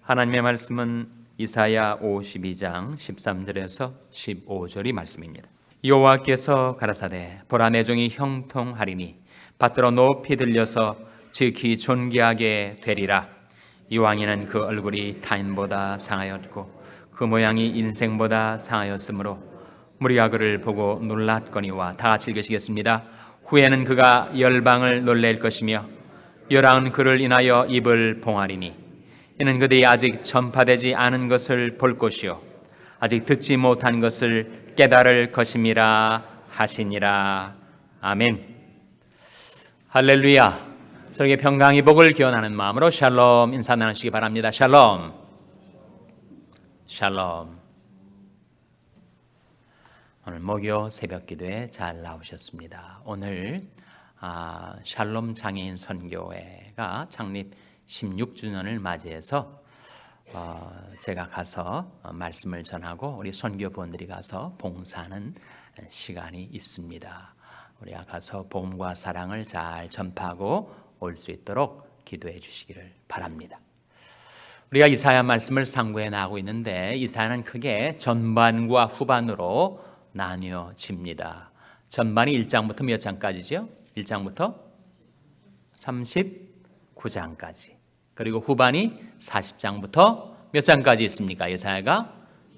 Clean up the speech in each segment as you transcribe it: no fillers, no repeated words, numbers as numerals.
하나님의 말씀은 이사야 52장 13절에서 15절이 말씀입니다. 여호와께서 가라사대 보라 내 종이 형통하리니 받들어 높이 들려서 지극히 존귀하게 되리라. 이왕이는 그 얼굴이 타인보다 상하였고 그 모양이 인생보다 상하였으므로 무리가 그를 보고 놀랐거니와. 다 같이 읽으시겠습니다. 후에는 그가 열방을 놀랄 것이며 열왕은 그를 인하여 입을 봉하리니 이는 그들이 아직 전파되지 않은 것을 볼 것이요 아직 듣지 못한 것을 깨달을 것임이라 하시니라. 아멘. 할렐루야. 서로에게 평강의 복을 기원하는 마음으로 샬롬 인사 나누시기 바랍니다. 샬롬. 샬롬. 오늘 목요 새벽 기도에 잘 나오셨습니다. 오늘 샬롬 장애인 선교회가 창립 16주년을 맞이해서 제가 가서 말씀을 전하고 우리 선교부원들이 가서 봉사하는 시간이 있습니다. 우리가 가서 복음과 사랑을 잘 전파하고 올 수 있도록 기도해 주시기를 바랍니다. 우리가 이사야 말씀을 상고해 나가고 있는데 이사야는 크게 전반과 후반으로 나뉘어집니다. 전반이 1장부터 몇 장까지죠? 1장부터 39장까지. 그리고 후반이 40장부터 몇 장까지 있습니까? 이사야가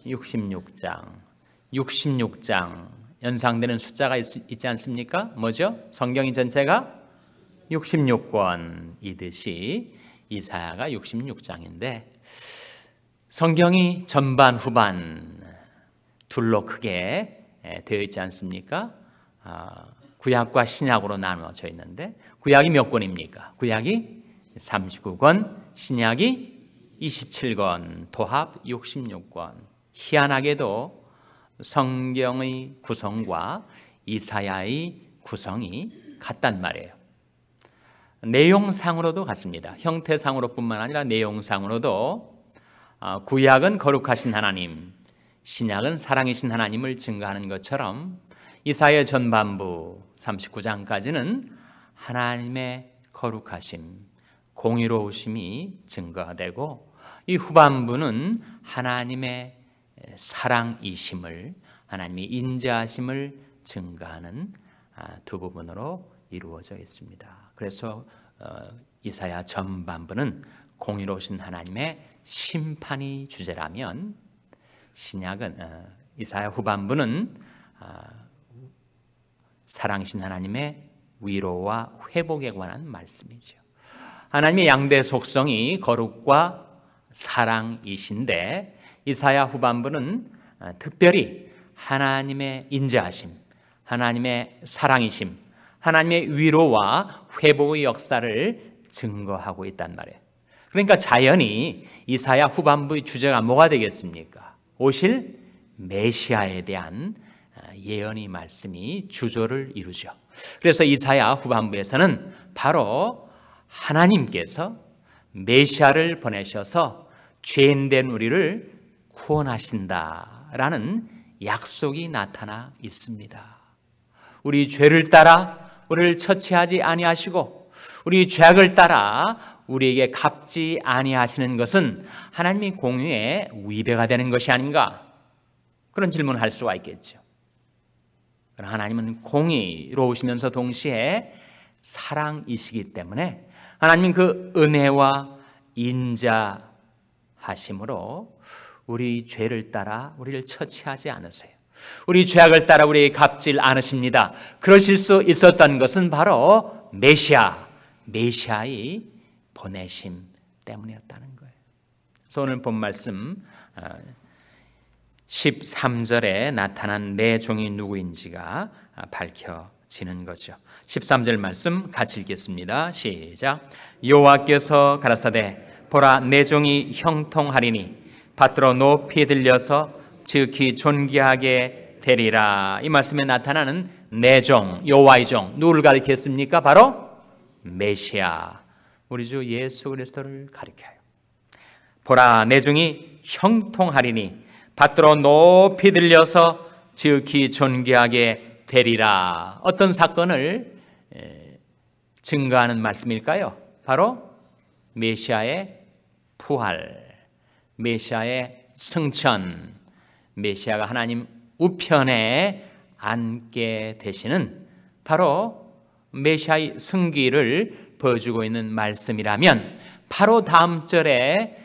66장. 66장 연상되는 숫자가 있지 않습니까? 뭐죠? 성경이 전체가 66권이듯이 이사야가 66장인데 성경이 전반 후반 둘로 크게 되어 있지 않습니까? 구약과 신약으로 나누어져 있는데 구약이 몇 권입니까? 구약이 39권, 신약이 27권, 도합 66권. 희한하게도 성경의 구성과 이사야의 구성이 같단 말이에요. 내용상으로도 같습니다. 형태상으로 뿐만 아니라 내용상으로도 구약은 거룩하신 하나님, 신약은 사랑이신 하나님을 증거하는 것처럼 이사야 전반부 39장까지는 하나님의 거룩하심, 공의로우심이 증거되고 이 후반부는 하나님의 사랑이심을, 하나님의 인자하심을 증거하는 두 부분으로 이루어져 있습니다. 그래서 이사야 전반부는 공의로우신 하나님의 심판이 주제라면 신약은 이사야 후반부는 사랑이신 하나님의 위로와 회복에 관한 말씀이죠. 하나님의 양대 속성이 거룩과 사랑이신데 이사야 후반부는 특별히 하나님의 인자하심, 하나님의 사랑이심, 하나님의 위로와 회복의 역사를 증거하고 있단 말이에요. 그러니까 자연히 이사야 후반부의 주제가 뭐가 되겠습니까? 오실 메시아에 대한 예언의 말씀이 주조를 이루죠. 그래서 이사야 후반부에서는 바로 하나님께서 메시아를 보내셔서 죄인된 우리를 구원하신다라는 약속이 나타나 있습니다. 우리 죄를 따라 우리를 처치하지 아니하시고 우리 죄악을 따라 우리에게 갚지 아니하시는 것은 하나님의 공의에 위배가 되는 것이 아닌가? 그런 질문을 할 수가 있겠죠. 그러나 하나님은 공의로우시면서 동시에 사랑이시기 때문에 하나님은 그 은혜와 인자하심으로 우리 죄를 따라 우리를 처치하지 않으세요. 우리 죄악을 따라 우리에게 갚질 않으십니다. 그러실 수 있었던 것은 바로 메시아의 보내심 때문이었다는 거예요. 그래서 오늘 본 말씀 13절에 나타난 내 종이 누구인지가 밝혀지는 거죠. 13절 말씀 같이 읽겠습니다. 시작. 여호와께서 가라사대 보라 내 종이 형통하리니 받들어 높이 들려서 지극히 존귀하게 되리라. 이 말씀에 나타나는 내 종, 여호와의 종, 누구를 가리켰습니까? 바로 메시아, 우리 주 예수 그리스도를 가리켜요. 보라 내 종이 형통하리니 받들어 높이 들려서 지극히 존귀하게 되리라. 어떤 사건을 증거하는 말씀일까요? 바로 메시아의 부활, 메시아의 승천, 메시아가 하나님 우편에 앉게 되시는 바로 메시아의 승기를 보여주고 있는 말씀이라면 바로 다음 절에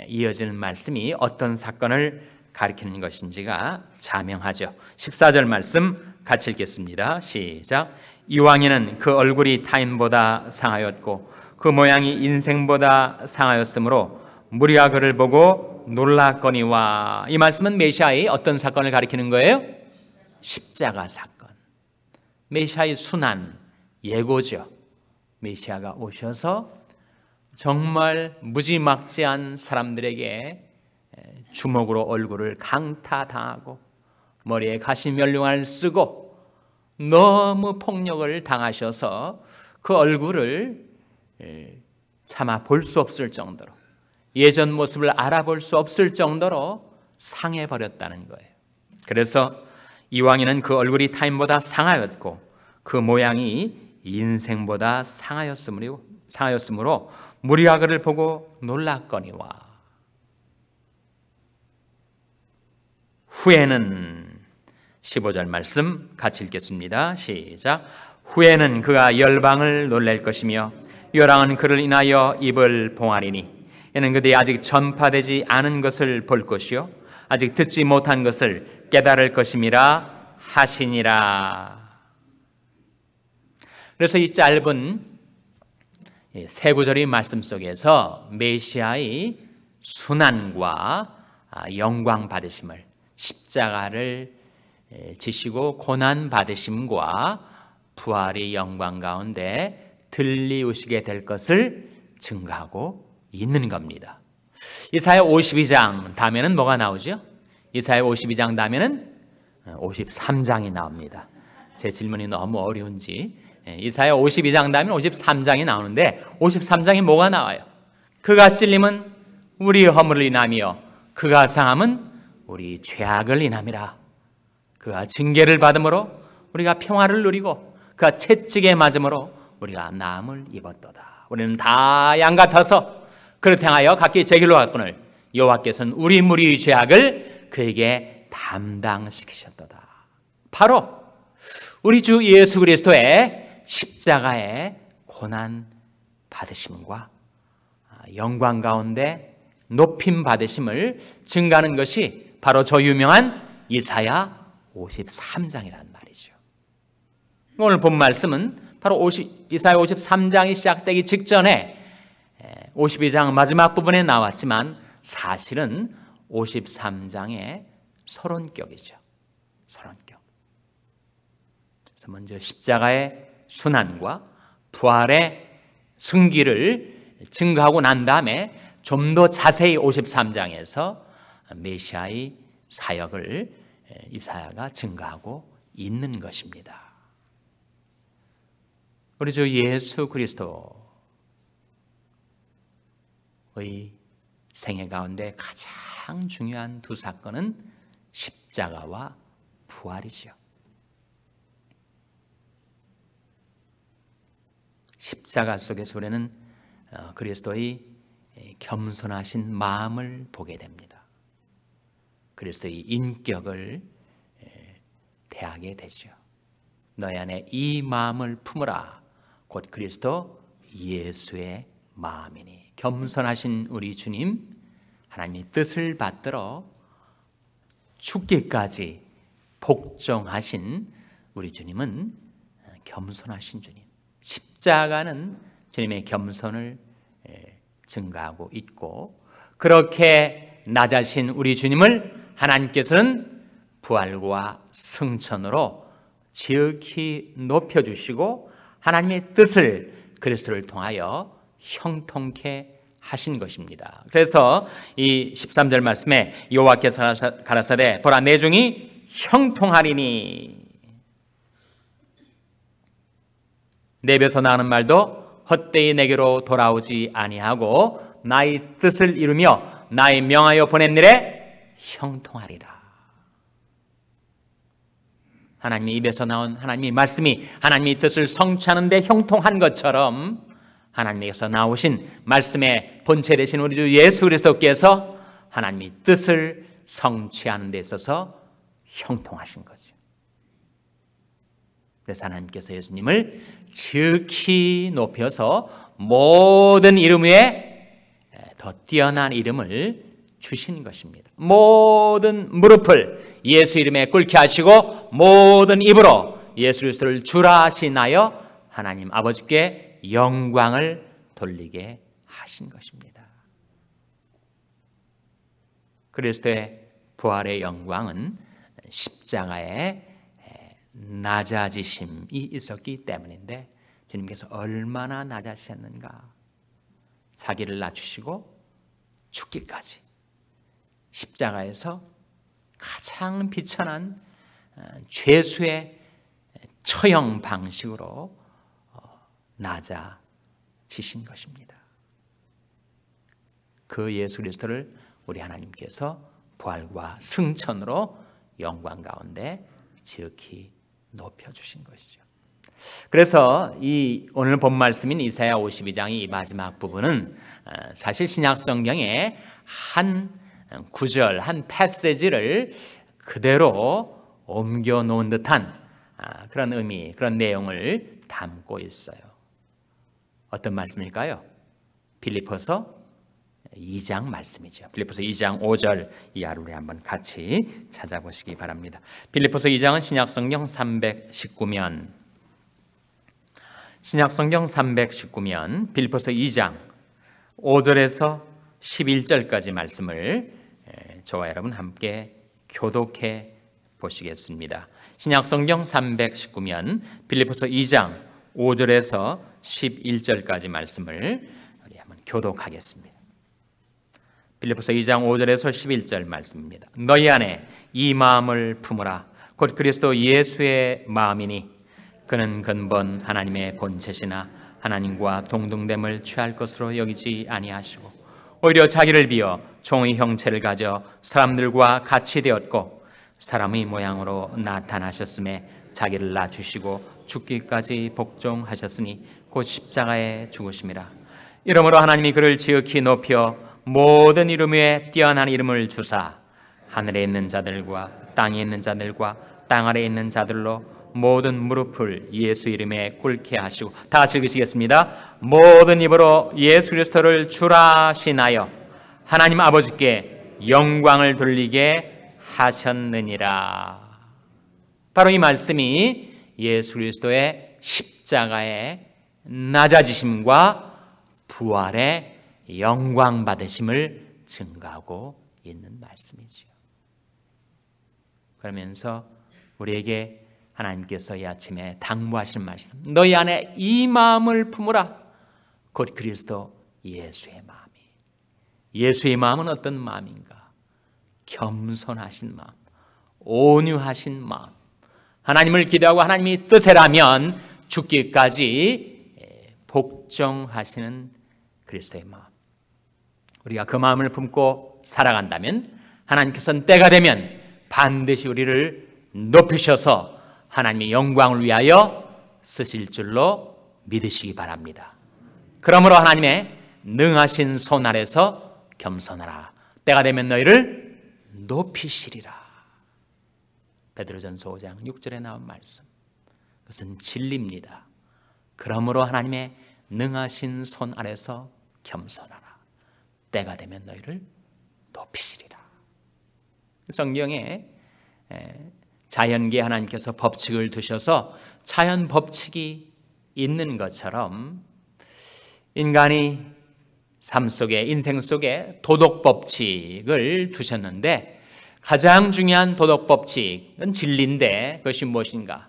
이어지는 말씀이 어떤 사건을 가리키는 것인지가 자명하죠. 14절 말씀 같이 읽겠습니다. 시작. 이왕이는 그 얼굴이 타인보다 상하였고 그 모양이 인생보다 상하였으므로 무리가 그를 보고 놀랐거니와. 이 말씀은 메시아의 어떤 사건을 가리키는 거예요? 십자가 사건. 메시아의 순환, 예고죠. 메시아가 오셔서 정말 무지막지한 사람들에게 주먹으로 얼굴을 강타당하고 머리에 가시면류관을 쓰고 너무 폭력을 당하셔서 그 얼굴을 차마 볼 수 없을 정도로, 예전 모습을 알아볼 수 없을 정도로 상해버렸다는 거예요. 그래서 이왕이는 그 얼굴이 타인보다 상하였고 그 모양이 인생보다 상하였으므로 무리가 그를 보고 놀랐거니와. 후에는 15절 말씀 같이 읽겠습니다. 시작. 후에는 그가 열방을 놀랄 것이며 요랑은 그를 인하여 입을 봉하리니 이는 그들이 아직 전파되지 않은 것을 볼 것이요 아직 듣지 못한 것을 깨달을 것임이라 하시니라. 그래서 이 짧은 세 구절의 말씀 속에서 메시아의 순환과 영광 받으심을, 십자가를 지시고 고난 받으심과 부활의 영광 가운데 들리우시게 될 것을 증거하고 있는 겁니다. 이사야 52장 다음에는 뭐가 나오죠? 이사야 52장 다음에는 53장이 나옵니다. 제 질문이 너무 어려운지 이사야 52장 다음에 53장이 나오는데 53장이 뭐가 나와요? 그가 찔림은 우리 허물을 인하며 그가 상함은 우리 죄악을 인함이라. 그가 징계를 받음으로 우리가 평화를 누리고 그가 채찍에 맞음으로 우리가 나음을 입었도다. 우리는 다 양 같아서 그릇 행하여 각기 제 길로 갔거늘 여호와께서는 우리 무리의 죄악을 그에게 담당시키셨도다. 바로 우리 주 예수 그리스도의 십자가의 고난 받으심과 영광 가운데 높임 받으심을 증가하는 것이 바로 저 유명한 이사야 53장이란 말이죠. 오늘 본 말씀은 바로 이사야 53장이 시작되기 직전에 52장 마지막 부분에 나왔지만 사실은 53장의 서론격이죠. 서론격. 그래서 먼저 십자가의 순환과 부활의 승기를 증거하고 난 다음에 좀 더 자세히 53장에서 메시아의 사역을 이사야가 증거하고 있는 것입니다. 우리 주 예수 그리스도의 생애 가운데 가장 중요한 두 사건은 십자가와 부활이죠. 십자가 속에서 우리는 그리스도의 겸손하신 마음을 보게 됩니다. 그리스도의 인격을 대하게 되죠. 너희 안에 이 마음을 품으라. 곧 그리스도 예수의 마음이니. 겸손하신 우리 주님, 하나님의 뜻을 받들어 죽기까지 복종하신 우리 주님은 겸손하신 주님. 십자가는 주님의 겸손을 증가하고 있고, 그렇게 낮아신 우리 주님을 하나님께서는 부활과 승천으로 지극히 높여주시고 하나님의 뜻을 그리스도를 통하여 형통케 하신 것입니다. 그래서 이 13절 말씀에 여호와께서 가라사대 보라 내 종이 형통하리니. 내 입에서 나오는 말도 헛되이 내게로 돌아오지 아니하고 나의 뜻을 이루며 나의 명하여 보낸 일에 형통하리라. 하나님의 입에서 나온 하나님의 말씀이 하나님의 뜻을 성취하는 데 형통한 것처럼 하나님에게서 나오신 말씀의 본체 되신 우리 주 예수 그리스도께서 하나님의 뜻을 성취하는 데 있어서 형통하신 거죠. 그래서 하나님께서 예수님을 지극히 높여서 모든 이름 위에 더 뛰어난 이름을 주신 것입니다. 모든 무릎을 예수 이름에 꿇게 하시고 모든 입으로 예수 그리스도를 주라 하시나여 하나님 아버지께 영광을 돌리게 하신 것입니다. 그리스도의 부활의 영광은 십자가의 낮아지심이 있었기 때문인데 주님께서 얼마나 낮아지셨는가. 자기를 낮추시고 죽기까지 십자가에서 가장 비천한 죄수의 처형 방식으로 낮아지신 것입니다. 그 예수 그리스도를 우리 하나님께서 부활과 승천으로 영광 가운데 지극히 높여주신 것이죠. 그래서 이 오늘 본 말씀인 이사야 52장의 이 마지막 부분은 사실 신약 성경의 한 구절, 한 패시지를 그대로 옮겨 놓은 듯한 그런 의미, 그런 내용을 담고 있어요. 어떤 말씀일까요? 빌립보서 2장 말씀이죠. 빌립보서 2장 5절 이하를 우리 한번 같이 찾아보시기 바랍니다. 빌립보서 2장은 신약성경 319면 빌립보서 2장 5절에서 11절까지 말씀을 저와 여러분 함께 교독해 보시겠습니다. 신약성경 319면 빌립보서 2장 5절에서 11절까지 말씀을 우리 한번 교독하겠습니다. 빌립보서 2장 5절에서 11절 말씀입니다. 너희 안에 이 마음을 품으라. 곧 그리스도 예수의 마음이니 그는 근본 하나님의 본체시나 하나님과 동등됨을 취할 것으로 여기지 아니하시고 오히려 자기를 비어 종의 형체를 가져 사람들과 같이 되었고 사람의 모양으로 나타나셨음에 자기를 낮추시고 죽기까지 복종하셨으니 곧 십자가에 죽으심이라. 이러므로 하나님이 그를 지극히 높여 모든 이름 위에 뛰어난 이름을 주사 하늘에 있는 자들과 땅에 있는 자들과 땅 아래에 있는 자들로 모든 무릎을 예수 이름에 꿇게 하시고, 다 같이 읽으시겠습니다. 모든 입으로 예수 그리스도를 주라 하시나여 하나님 아버지께 영광을 돌리게 하셨느니라. 바로 이 말씀이 예수 그리스도의 십자가의 낮아지심과 부활의 영광 받으심을 증가하고 있는 말씀이지요. 그러면서 우리에게 하나님께서 이 아침에 당부하신 말씀, 너희 안에 이 마음을 품으라. 곧 그리스도 예수의 마음이. 예수의 마음은 어떤 마음인가? 겸손하신 마음, 온유하신 마음, 하나님을 기대하고 하나님이 뜻이라면 죽기까지 복종하시는 그리스도의 마음. 우리가 그 마음을 품고 살아간다면 하나님께서는 때가 되면 반드시 우리를 높이셔서 하나님의 영광을 위하여 쓰실 줄로 믿으시기 바랍니다. 그러므로 하나님의 능하신 손 아래서 겸손하라. 때가 되면 너희를 높이시리라. 베드로전서 5장 6절에 나온 말씀, 그것은 진리입니다. 그러므로 하나님의 능하신 손 아래서 겸손하라. 때가 되면 너희를 높이시리라. 성경에 자연계에 하나님께서 법칙을 두셔서 자연 법칙이 있는 것처럼 인간이 삶 속에, 인생 속에 도덕 법칙을 두셨는데 가장 중요한 도덕 법칙은 진리인데 그것이 무엇인가?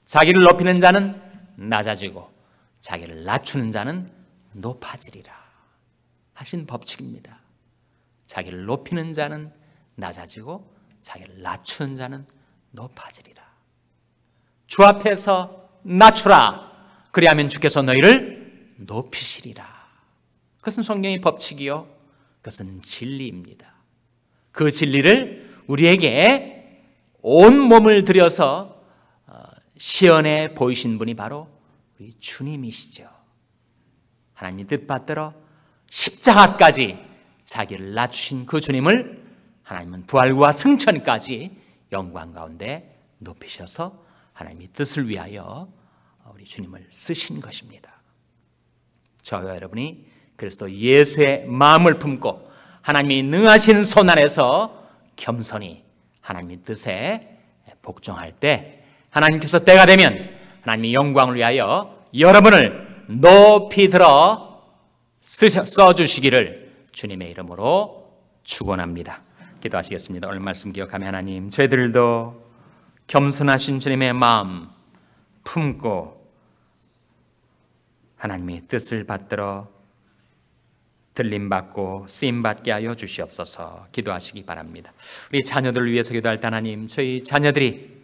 자기를 높이는 자는 낮아지고 자기를 낮추는 자는 높아지리라 하신 법칙입니다. 자기를 높이는 자는 낮아지고 자기를 낮추는 자는 높아지리라. 주 앞에서 낮추라. 그리하면 주께서 너희를 높이시리라. 그것은 성경의 법칙이요, 그것은 진리입니다. 그 진리를 우리에게 온 몸을 들여서 시연해 보이신 분이 바로 우리 주님이시죠. 하나님 뜻받들어 십자가까지 자기를 낮추신 그 주님을 하나님은 부활과 승천까지 영광 가운데 높이셔서 하나님의 뜻을 위하여 우리 주님을 쓰신 것입니다. 저와 여러분이 그리스도 예수의 마음을 품고 하나님이 능하신 손 아래서 겸손히 하나님의 뜻에 복종할 때 하나님께서 때가 되면 하나님의 영광을 위하여 여러분을 높이 들어 써주시기를 주님의 이름으로 축원합니다. 기도하시겠습니다. 오늘 말씀 기억하며 하나님, 저희들도 겸손하신 주님의 마음 품고 하나님의 뜻을 받들어 들림받고 쓰임받게 하여 주시옵소서. 기도하시기 바랍니다. 우리 자녀들을 위해서 기도할 때 하나님, 저희 자녀들이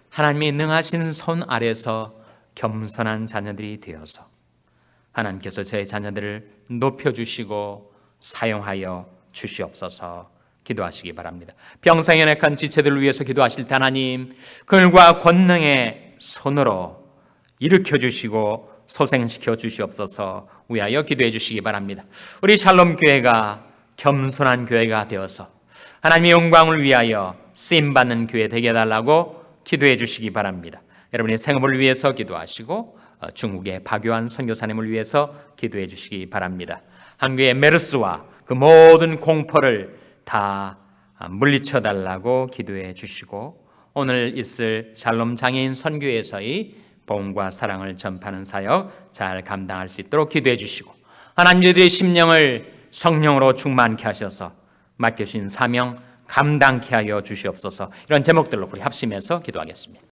하나님이 능하신 손 아래서 겸손한 자녀들이 되어서 하나님께서 저희 자녀들을 높여주시고 사용하여 주시옵소서. 기도하시기 바랍니다. 병상에 연약한 지체들을 위해서 기도하실 때 하나님, 그들과 권능의 손으로 일으켜주시고 소생시켜 주시옵소서. 위하여 기도해 주시기 바랍니다. 우리 샬롬 교회가 겸손한 교회가 되어서 하나님의 영광을 위하여 쓰임받는 교회 되게 해달라고 기도해 주시기 바랍니다. 여러분의 생업을 위해서 기도하시고 중국의 박요한 선교사님을 위해서 기도해 주시기 바랍니다. 한국의 메르스와 그 모든 공포를 다 물리쳐 달라고 기도해 주시고 오늘 있을 샬롬 장애인 선교에서의 복음과 사랑을 전파하는 사역 잘 감당할 수 있도록 기도해 주시고 하나님들의 심령을 성령으로 충만케 하셔서 맡겨주신 사명 감당케 하여 주시옵소서. 이런 제목들로 우리 합심해서 기도하겠습니다.